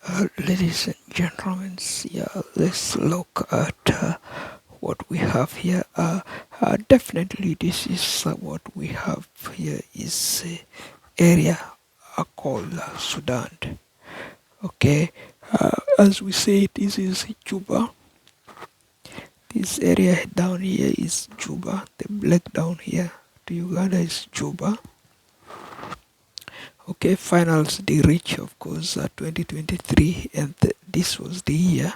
Ladies and gentlemen, yeah, let's look at what we have here. Definitely, this is what we have here is area called Sudan. Okay, as we say, this is Juba. This area down here is Juba. The black down here to Uganda is Juba. Okay, finals they reach, of course, 2023, and this was the year.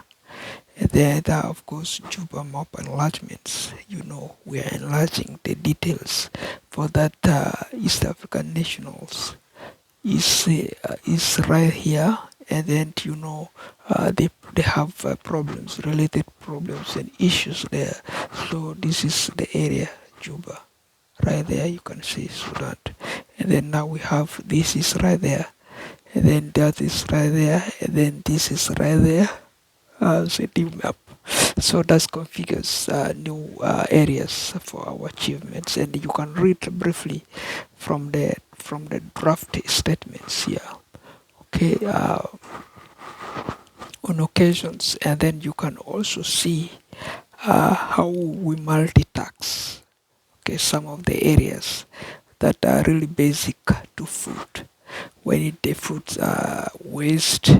And then, of course, Juba map enlargements. You know, we are enlarging the details for that East African nationals is right here. And then, they have problems, related problems and issues there. So this is the area, Juba. Right there, you can see Sudan. And then now we have this is right there. And then that is right there. And then this is right there. Setting map. So that configures new areas for our achievements, and you can read briefly from the draft statements here. Okay, on occasions, and then you can also see how we multitask. Okay, some of the areas that are really basic to food. When the foods are waste,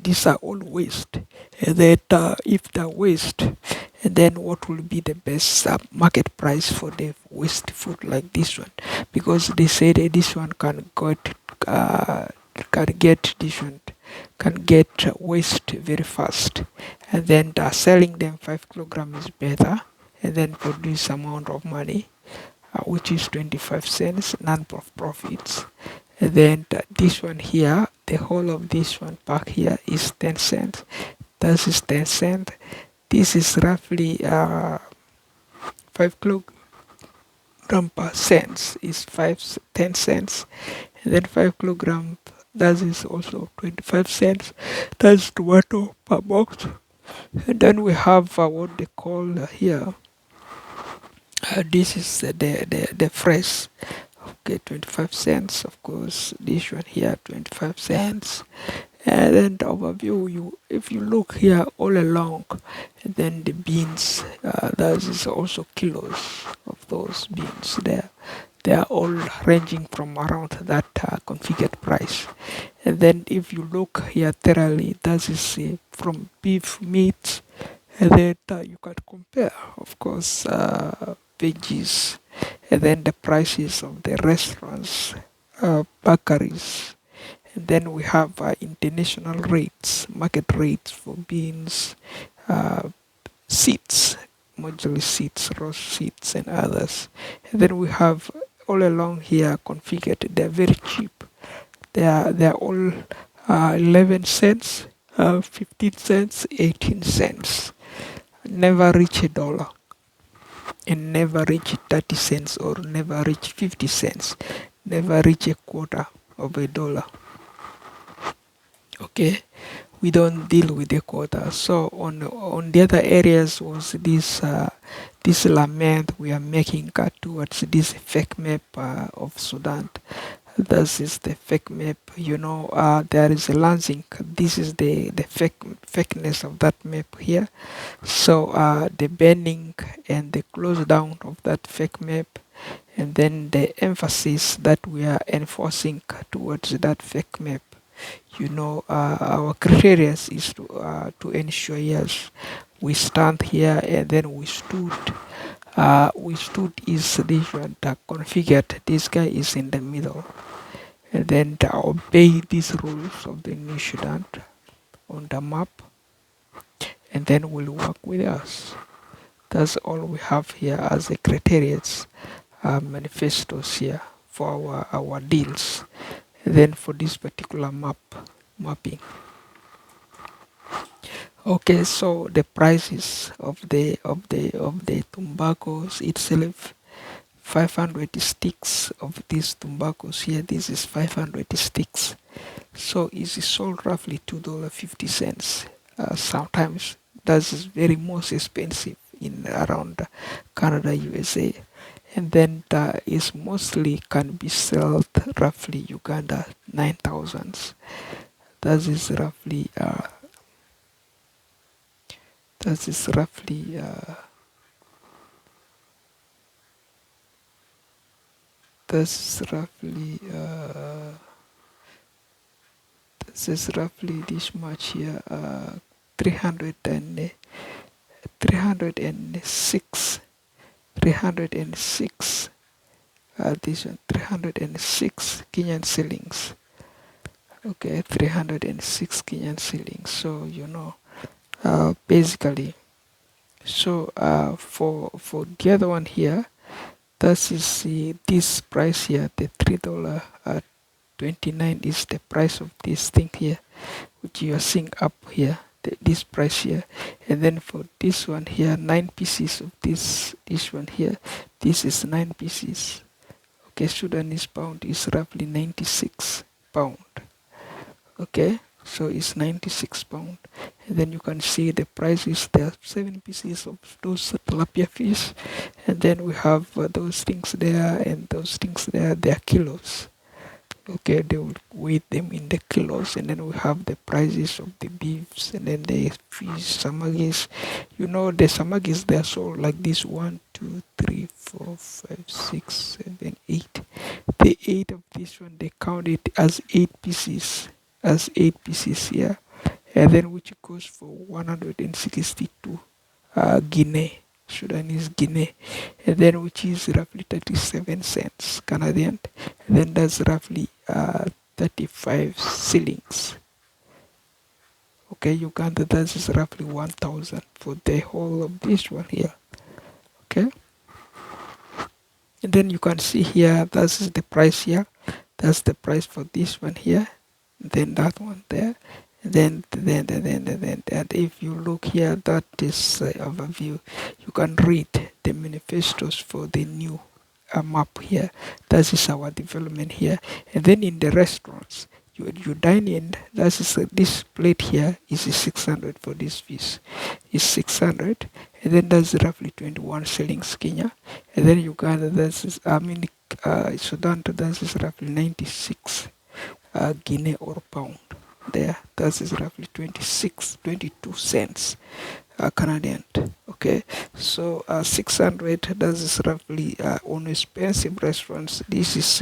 these are all waste. And then if they're waste, and then what will be the best market price for the waste food like this one? Because they say that this one can get this one can get waste very fast, and then selling them 5 kilogram is better, and then produce amount of money, which is 25 cents non-profits. And then this one here, the whole of this one back here is 10 cents. This is 10 cents. This is roughly 5 kilogram per cents is 10 cents. And then 5 kilogram, that is also 25 cents. That's tomato per box. And then we have what they call here. This is the fresh. Okay, 25 cents, of course. This one here, 25 cents. And then the overview, if you look here all along, and then the beans, that is also kilos of those beans there. They are all ranging from around that configured price. And then if you look here thoroughly, that is from beef, meat, and then you can compare, of course, veggies, and then the prices of the restaurants, bakeries. And then we have international rates, market rates for beans, uh, seeds, modular seeds, rose seeds, and others. And then we have all along here configured. They're very cheap. They're all 11 cents, 15 cents, 18 cents. Never reach $1, and never reach 30 cents, or never reach 50 cents, never reach a quarter of $1. Okay, we don't deal with the quota. So on the other areas was this lament we are making towards this fake map of Sudan. This is the fake map. There is a lancing. This is the fakeness of that map here. So the banning and the close down of that fake map, and then the emphasis that we are enforcing towards that fake map. Our criteria is to ensure, yes, we stand here, and then we stood is this one that configured, this guy is in the middle, and then to obey these rules of the new Sudan on the map, and then will work with us. That's all we have here as a criteria, manifestos here for our deals. And then for this particular mapping. Okay, so the prices of the tobaccos itself, 500 sticks of these tobaccos here. This is 500 sticks. So it is sold roughly $2.50. Sometimes that is very most expensive in around Canada, USA. And then is mostly can be sold roughly Uganda 9,000. that is roughly that is roughly this is roughly this much here, 300 and 306 306 this one 306 Kenyan shillings. Okay, 306 Kenyan shillings. So basically, so for the other one here, this is this price here, the $3.29 is the price of this thing here, which you are seeing up here, this price here. And then for this one here, 9 pieces of this one here, this is 9 pieces. Okay, Sudanese pound is roughly 96 pound. Okay, so it's 96 pound. And then you can see the price is there, 7 pieces of those tilapia fish. And then we have those things there and those things there, they are kilos. Okay, they will weight them in the kilos. And then we have the prices of the beefs and then the fish, samagis. The samagis, they are sold like this: 1, 2, 3, 4, 5, 6, 7, 8. The 8 of this one, they count it as 8 pieces. As 8 pieces here, and then which goes for 162 Guinea, Sudanese Guinea, and then which is roughly 37 cents Canadian, and then that's roughly 35 shillings. Okay, Uganda, that is roughly 1,000 for the whole of this one here. Okay, and then you can see here, that is the price here. That's the price for this one here. Then that one there, then if you look here, that is overview. You can read the manifestos for the new map here. That is our development here. And then in the restaurants, you dine in. That is this plate here is 600 for this fish. Is 600, and then that's roughly 21 shillings Kenya. And then Uganda, that is Sudan, that is roughly 96. Guinea or pound there, that is roughly 22 cents Canadian. Okay, so 600, that is roughly on expensive restaurants. This is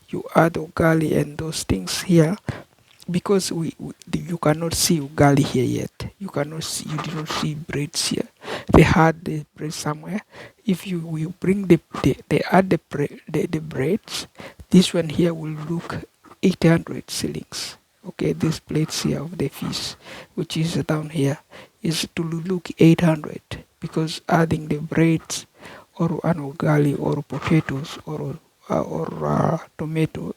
you add ugali and those things here, because you cannot see ugali here yet. You did not see breads here. They had the bread somewhere. If you will bring they add the breads, this one here will look 800 shillings. Okay, this plates here of the fish, which is down here, is to look 800, because adding the breads or an ugali or potatoes or tomato.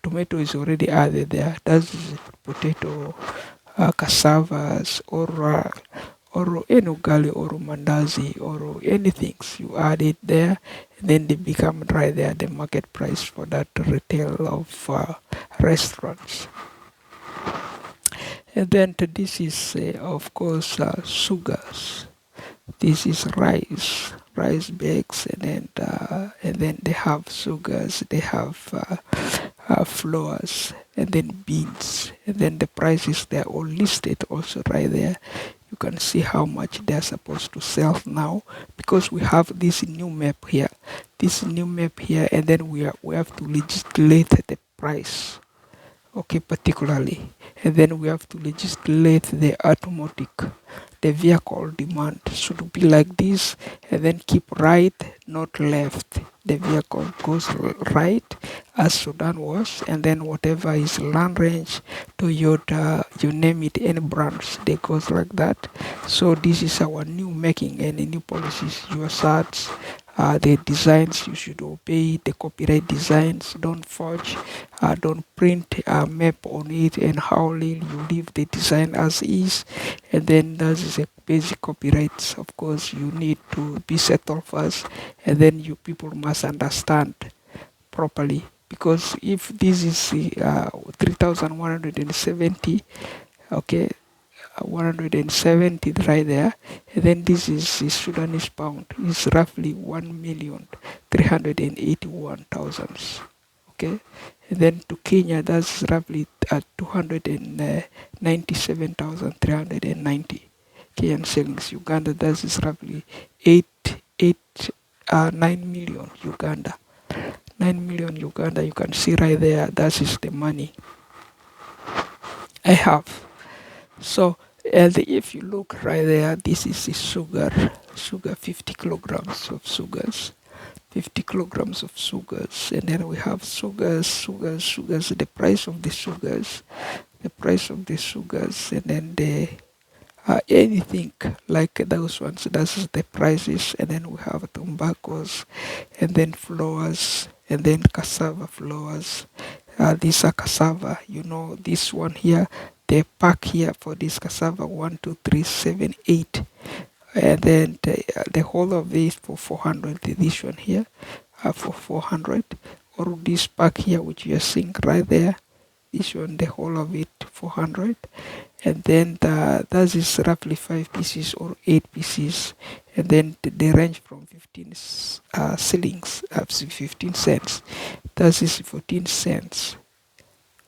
Tomato is already added there. That's potato, cassavas or any ugali or mandazi or anything, you add it there, and then they become right there the market price for that retail of restaurants. And then this is of course sugars. This is rice bags, and then they have sugars, they have flours, and then beans, and then the prices, they're all listed also right there. You can see how much they're supposed to sell now, because we have this new map here, and then we have to legislate the price, okay, particularly, and then we have to legislate the automatic. The vehicle demand should be like this, and then keep right, not left. The vehicle goes right as Sudan was, and then whatever is Land Range, Toyota, you name it, any brands, they goes like that. So this is our new making and new policies. Your SATs, the designs you should obey, the copyright designs, don't forge, don't print a map on it and how you leave the design as is. And then that is a basic copyrights. Of course, you need to be settled first, and then you people must understand properly, because if this is 3,170, okay, 170 right there, and then this is Sudanese pound, is roughly 1,381,000. Okay, And then to Kenya, that's roughly 297,390 Kenyan shillings. Uganda, that is roughly 9 million Uganda. 9 million Uganda, you can see right there, that is the money I have. So, and if you look right there, this is the sugar, 50 kilograms of sugars. 50 kilograms of sugars, and then we have sugars, the price of the sugars, and then the anything like those ones, that's the prices. And then we have tobaccos, and then flours, and then cassava flours. These are cassava, this one here, the pack here for this cassava, 1 2 3 7 8, and then the whole of this for 400. This one here for 400, or this pack here which you are seeing right there, this one, the whole of it 400. And then that is roughly 5 pieces or 8 pieces, and then they range from 15 shillings up to 15 cents. That is 14 cents,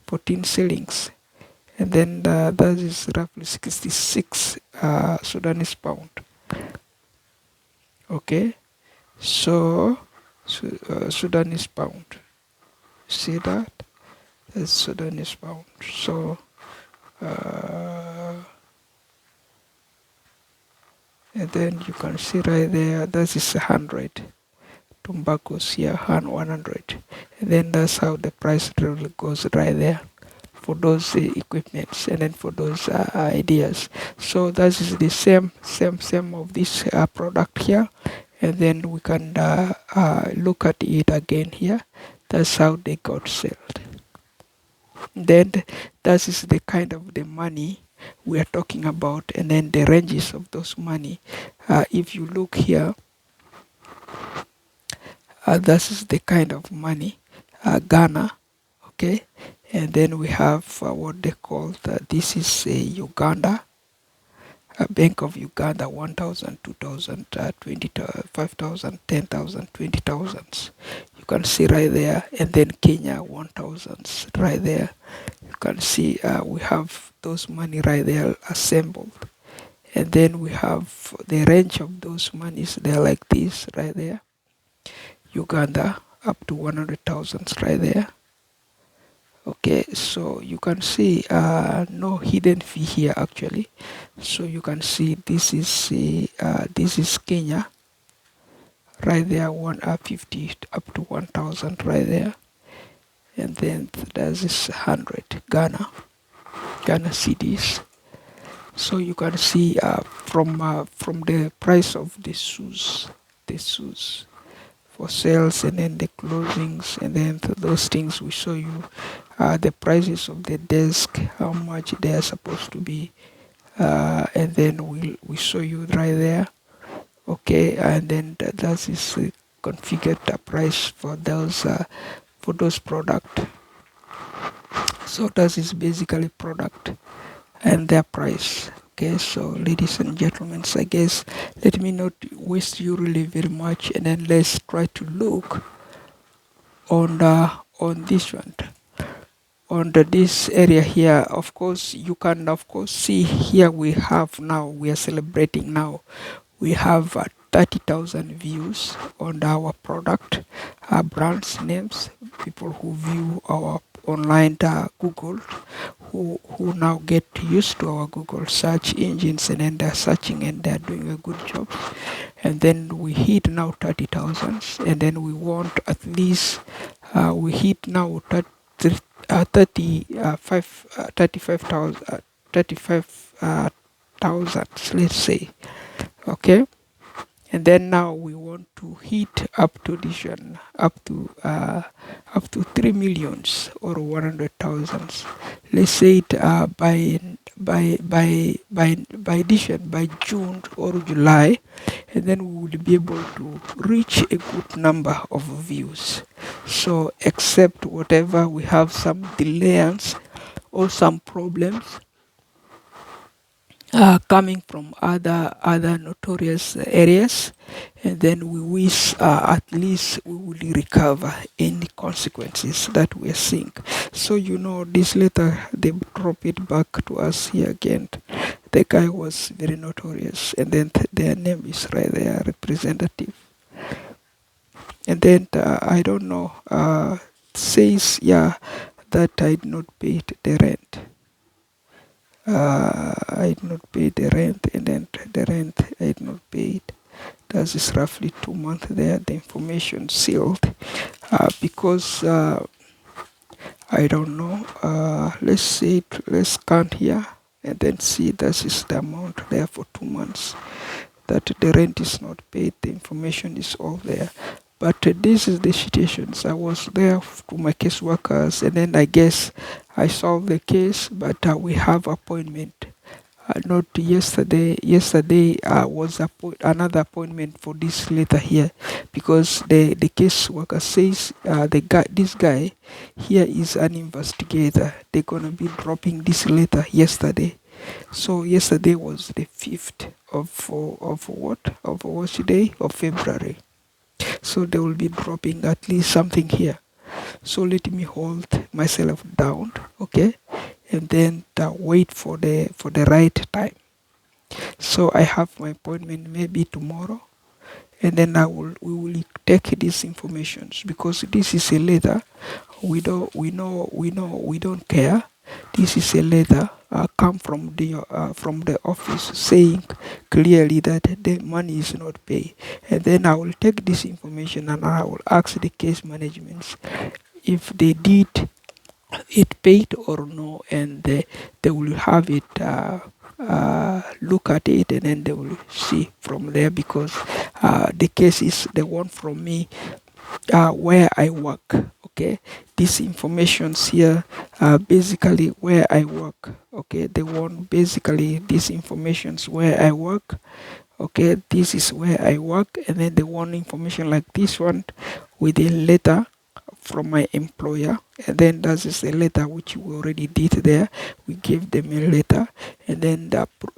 14 shillings. And then that is roughly 66 Sudanese pound. Okay, so Sudanese pound. See that? That's Sudanese pound. So and then you can see right there, that is 100. Tobaccos here, 100. And then that's how the price really goes right there for those equipments, and then for those ideas. So that is the same of this product here. And then we can look at it again here. That's how they got sold. Then that is the kind of the money we are talking about, and then the ranges of those money. If you look here, that is the kind of money Ghana, okay. And then we have what they call this is Uganda, Bank of Uganda, 1,000, 2,000, 5,000, 10,000, 20,000. You can see right there. And then Kenya, 1,000 right there. You can see we have those money right there assembled. And then we have the range of those monies. They're like this right there. Uganda up to 100,000 right there. Okay, so you can see no hidden fee here actually. So you can see this is Kenya right there, 150 up to 1,000 right there. And then there's this 100 Ghana cedis. So you can see from the price of the shoes for sales, and then the closings, and then those things we show you the prices of the desk, how much they are supposed to be, and then we show you right there. Okay, and then that is configured price for those product. So that is basically product and their price. Okay, so ladies and gentlemen, so I guess let me not waste you really very much, and then let's try to look on this one, on this area here. Of course, you can see here we are celebrating now. We have 30,000 views on our product, brands names, people who view our online Google, who now get used to our Google search engines, and then they're searching and they're doing a good job. And then we hit now 30,000, and then we want at least we hit now 35,000, let's say. Okay, and then now we want to hit up to this one, up to 3 millions or 100,000. Let's say it by this one, by June or July, and then we will be able to reach a good number of views. So except whatever we have some delays or some problems, coming from other notorious areas, and then we wish at least we will recover any consequences that we are seeing. So this letter they drop it back to us here again. The guy was very notorious, and then their name is right there, representative. And then I don't know, says that I did not pay the rent. I did not pay the rent, and then the rent I did not pay it. That is roughly 2 months there. The information sealed because I don't know. Let's see it. Let's count here and then see that is the amount there for 2 months. That the rent is not paid. The information is all there. But this is the situations. I was there to my case workers, and then I guess I solved the case. But we have appointment. Not yesterday. Yesterday was another appointment for this letter here, because the case worker says this guy here is an investigator. They're gonna be dropping this letter yesterday. So yesterday was the 5th of what day of February. So they will be dropping at least something here. So let me hold myself down, okay, and then wait for the right time. So I have my appointment maybe tomorrow, and then we will take these informations, because this is a letter. We don't care. This is a letter come from the office saying clearly that the money is not paid, and then I will take this information and I will ask the case management if they did it paid or no, and they will have it look at it, and then they will see from there, because the case is the one from me where I work. Okay, these informations here basically where I work. Okay, the one basically these informations where I work. Okay, this is where I work, and then the one information like this one with a letter from my employer, and then that is a letter which we already did there. We gave them a letter, and then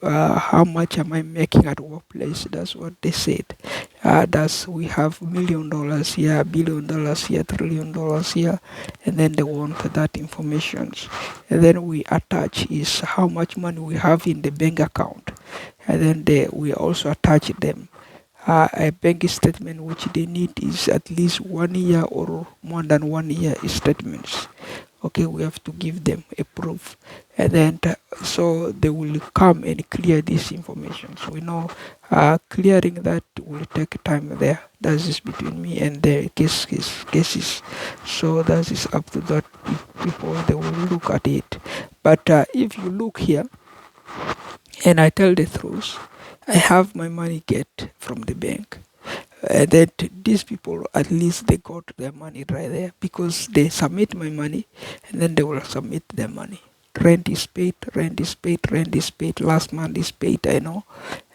how much am I making at workplace? That's what they said. That's we have $1,000,000 here, $1,000,000,000 here, $1,000,000,000 here, and then they want that information, and then we attach is how much money we have in the bank account, and then we also attach them a bank statement which they need is at least 1 year or more than 1 year statements. Okay, we have to give them a proof, and then so they will come and clear this information. So we know clearing that will take time there. That is between me and the cases. So that is up to that people. They will look at it. But if you look here, and I tell the truth, I have my money get from the bank. That these people at least they got their money right there, because they submit my money, and then they will submit their money. Rent is paid, rent is paid, rent is paid. Last month is paid, I know,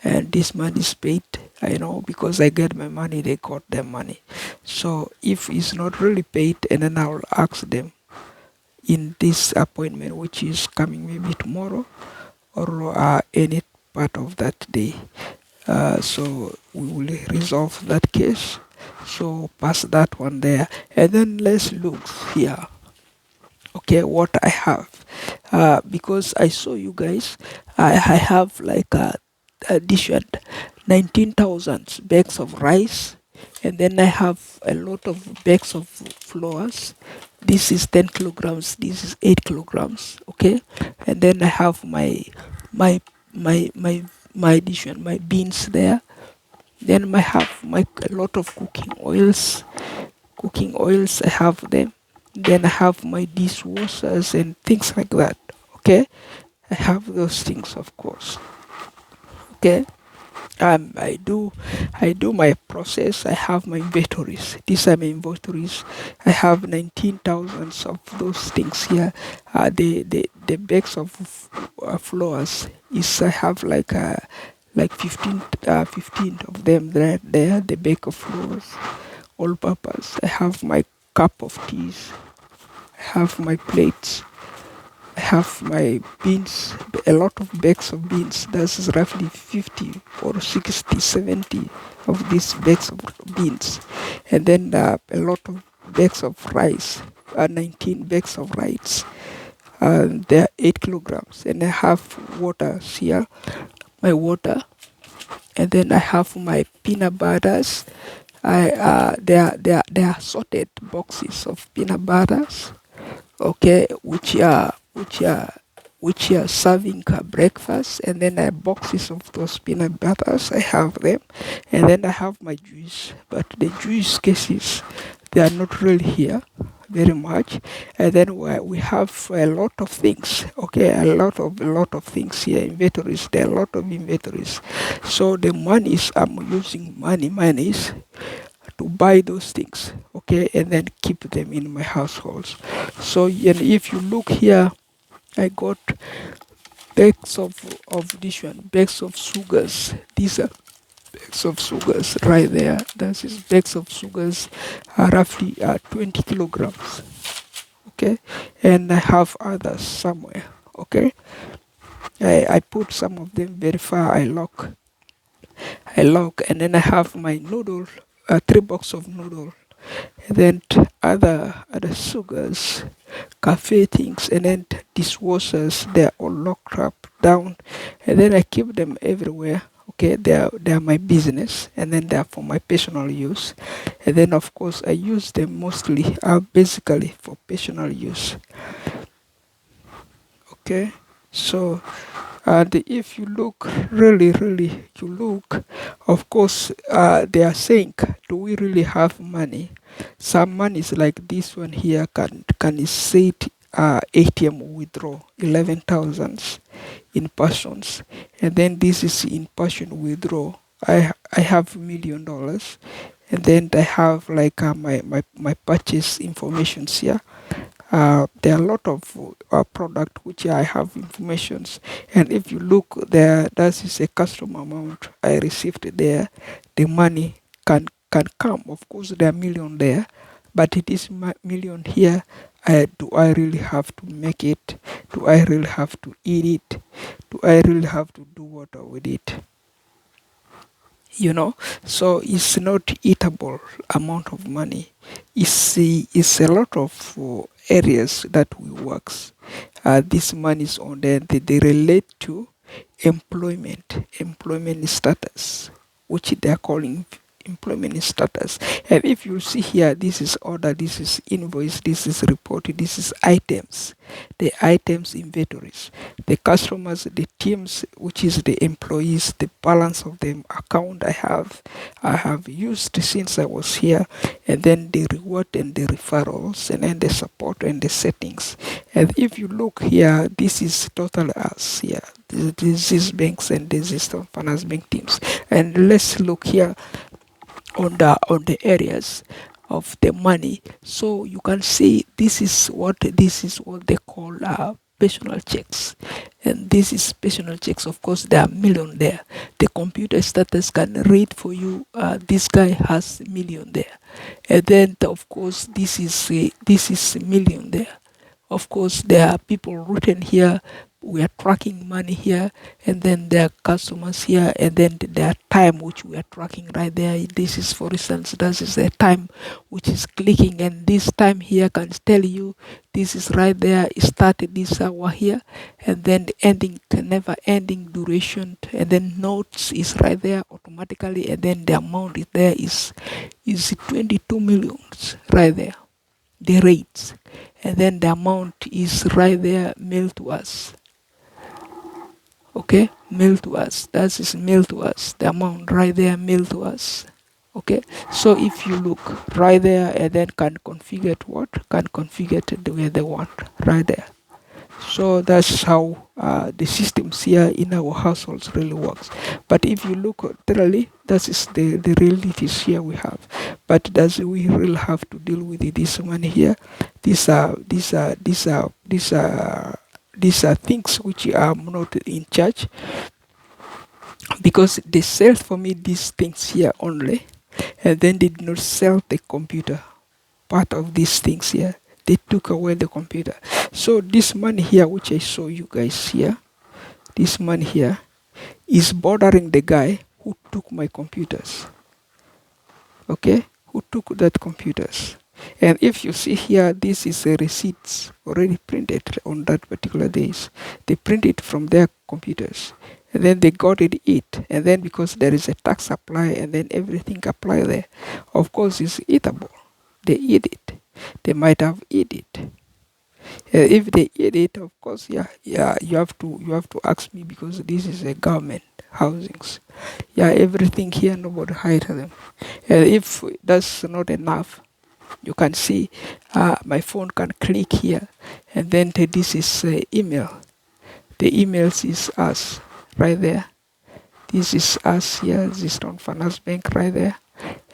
and this month is paid, I know, because I get my money, they got their money. So if it's not really paid, and then I will ask them in this appointment, which is coming maybe tomorrow or any part of that day. So we will resolve that case. So pass that one there, and then let's look here. Okay, what I have, because I saw you guys, I have like a addition 19,000 bags of rice, and then I have a lot of bags of flours. This is 10 kilograms, this is 8 kilograms. Okay, and then I have my my my my addition, my beans there. Then I have a lot of cooking oils. I have them. Then I have my dishwashers and things like that. Okay, I have those things, of course. Okay, I do my process. I have my inventories. These are my inventories. I have 19,000 of those things here. The bags of flours is I have like 15 of them there. The bag of flours, all purpose. I have my cup of teas. I have my plates. I have my beans, a lot of bags of beans. That's roughly 50 or 60, 70 of these bags of beans. And then a lot of bags of rice, 19 bags of rice. They're 8 kilograms. And I have water here, my water. And then I have my peanut butters. They are sorted boxes of peanut butters, okay, which are serving breakfast. And then I have boxes of those peanut butters. I have them, and then I have my juice. But the juice cases, they are not really here very much. And then we have a lot of things, okay, a lot of things here, inventories. There are a lot of inventories. So the monies I'm using, monies to buy those things, okay, and then keep them in my households. So, and if you look here, I got bags of this one, bags of sugars. These are bags of sugars right there. That is bags of sugars, roughly 20 kilograms, okay, and I have others somewhere, okay. I put some of them very far. I lock, and then I have my noodle, 3 box of noodle, and then other sugars, cafe things, and then dishwashers. They're all locked up down, and then I keep them everywhere. Okay, they are my business, and then they are for my personal use, and then of course I use them mostly, basically for personal use. Okay, so and if you look really, you look, of course, they are saying, do we really have money? Some monies like this one here can set ATM withdraw 11,000 in passions, and then this is in passion withdraw. I have $1 million, and then I have like my purchase information here. There are a lot of product which I have informations, and if you look there, that is a custom amount I received there. The money can come. Of course, there are million there, but it is million here. Do I really have to make it? Do I really have to eat it? Do I really have to do what with it? So it's not eatable amount of money. It's a lot of areas that we works. This money is on there. They relate to employment status, which they are calling employment status. And if you see here, this is order, this is invoice, this is report, this is items, the items inventories, the customers, the teams, which is the employees, the balance of the account I have used since I was here, and then the reward and the referrals, and then the support and the settings. And if you look here, this is total us here. This is banks and this is the finance bank teams. And let's look here on the areas of the money. So you can see this is what they call personal checks, and this is personal checks. Of course, there are million there. The computer status can read for you. This guy has million there, and then of course this is million there. Of course, there are people written here. We are tracking money here, and then there are customers here, and then there are time which we are tracking right there. This is, for instance, that is the time which is clicking, and this time here can tell you this is right there. It started this hour here, and then the ending, never ending duration, and then notes is right there automatically, and then the amount is there is 22 millions right there, the rates, and then the amount is right there, mailed to us. Okay, mail to us. That is mail to us. The amount right there, mail to us. Okay, so if you look right there, and then can configure it, can configure it the way they want right there. So that's how the systems here in our households really works. But if you look thoroughly, that is the realities here we have. But does we really have to deal with this money here? These are things which I'm not in charge, because they sell for me these things here only, and then they did not sell the computer part of these things here. They took away the computer. So this money here which I show you guys here, this man here is bothering the guy who took my computers. Okay, who took that computers. And if you see here, this is a receipts already printed on that particular days. They print it from their computers. And then they got it. And then because there is a tax apply and then everything apply there, of course it's eatable. They eat it. They might have eat it. If they eat it, of course, yeah, you have to ask me because this is a government housings. Yeah, everything here, nobody hide them. And if that's not enough, you can see my phone can click here, and then this is email. The emails is us right there. This is us here, ZizitonFinanceBank right there.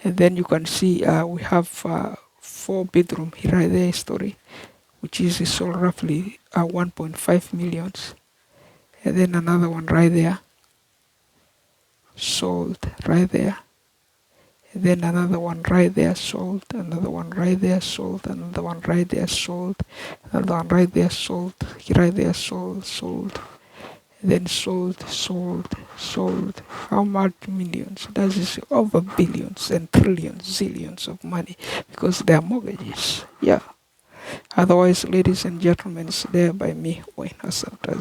And then you can see we have 4-bedroom here right there story, which is sold roughly 1.5 millions. And then another one right there, sold right there. And then another one right there, sold. Another one right there, sold. Another one right there, sold. Another one right there, sold. Right there, sold. And then sold. How much millions? That is over billions and trillions, zillions of money because they are mortgages. Yeah. Otherwise, ladies and gentlemen, it's there by me, Waine HassanZ.